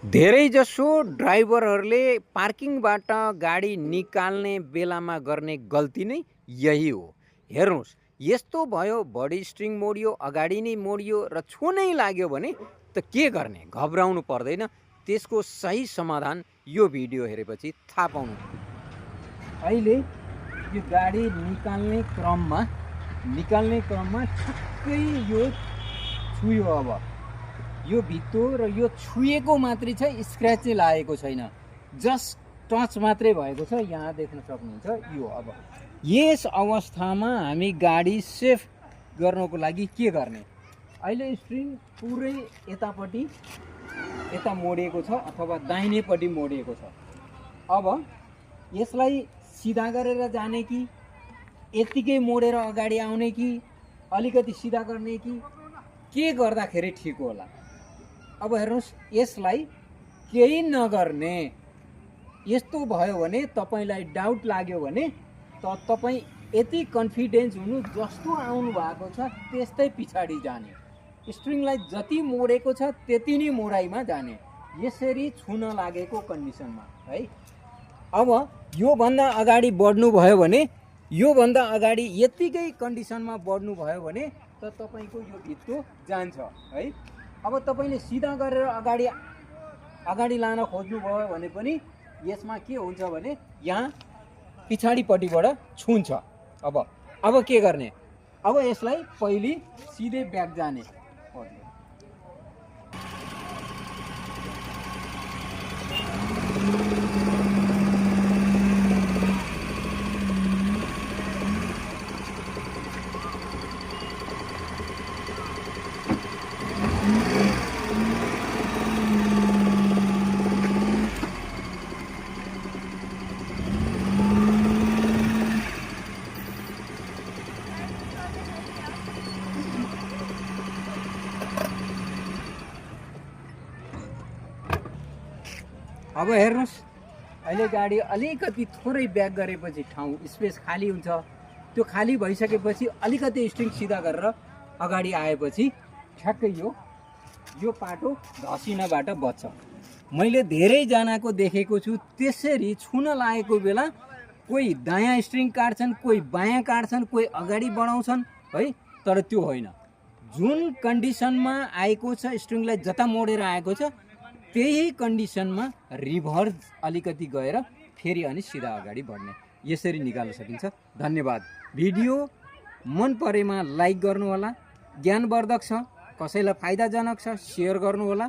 धेरैजसो ड्राइभरहरूले पार्किङबाट गाडी निकाल्ने बेलामा गर्ने गल्ती नै यही हो। हेर्नुहोस्, यस्तो भयो, बडी स्ट्रिङ मोडियो, अगाडि नै मोडियो र छुनै लाग्यो भने त के गर्ने? घबराउनु पर्दैन। त्यसको सही समाधान यो भिडियो हेरेपछि थाहा पाउनु। अहिले यो गाडी निकाल्ने क्रममा ठ्याक्कै यो छुयो। अब यो भित्तो र यो छुएको मात्रै छ, स्क्रैच चाहिँ लागेको छैन, जस्ट टच मात्रै भएको छ। यहाँ देख्न सक्नुहुन्छ यो। अब यस अवस्थामा हामी गाडी सेफ गर्नको लागि के गर्ने? अहिले स्ट्रिङ पुरै यता मोडिएको छ अथवा दाहिनेपट्टि मोडिएको छ। अब यसलाई सिधा गरेर जाने कि यतिकै मोडेर अगाडि आउने कि अलिकति सिधा गर्ने कि के गर्दाखेरि ठिक होला? अब हेर्नुहोस्, यसलाई केही नगर्ने। यस्तो भयो भने तपाईलाई डाउट लाग्यो भने त तपाईँ यति कन्फिडेन्स हुनु, जस्तो आउनु भएको छ त्यस्तै पछाडि जाने। स्ट्रिङलाई जति मोडेको छ त्यति नै मोडाइमा जाने, यसरी छुन लागेको कन्डिसनमा है। अब योभन्दा अगाडि बढ्नु भयो भने, योभन्दा अगाडि यतिकै कन्डिसनमा बढ्नु भयो भने त तपाईँको यो भित्तो जान्छ है। अब तपाईँले सिधा गरेर अगाडि लान खोज्नुभयो भने पनि यसमा के हुन्छ भने यहाँ पछाडिपट्टिबाट छुन्छ। अब के गर्ने? अब यसलाई पहिले सिधै ब्याक जाने। अब हेर्नुहोस्, अहिले गाडी अलिकति थोरै ब्याक गरेपछि ठाउँ स्पेस खाली हुन्छ। त्यो खाली भइसकेपछि अलिकति स्ट्रिङ सिधा गरेर अगाडि आएपछि ठ्याक्कै यो पाटो घसिनबाट बच्छ। मैले धेरैजनाको देखेको छु, त्यसरी छुन लागेको बेला कोही दायाँ स्ट्रिङ काट्छन्, कोही बायाँ काट्छन्, कोही अगाडि बढाउँछन् है। तर त्यो होइन। जुन कन्डिसनमा आएको छ, स्ट्रिङलाई जता मोडेर आएको छ त्यही कन्डिसनमा रिभर्स अलिकति गएर फेरि अनि सिधा अगाडि बढ्ने, यसरी निकाल्न सकिन्छ। धन्यवाद। भिडियो मन परेमा लाइक गर्नुहोला। ज्ञानवर्धक छ, कसैलाई फाइदाजनक छ, सेयर गर्नुहोला।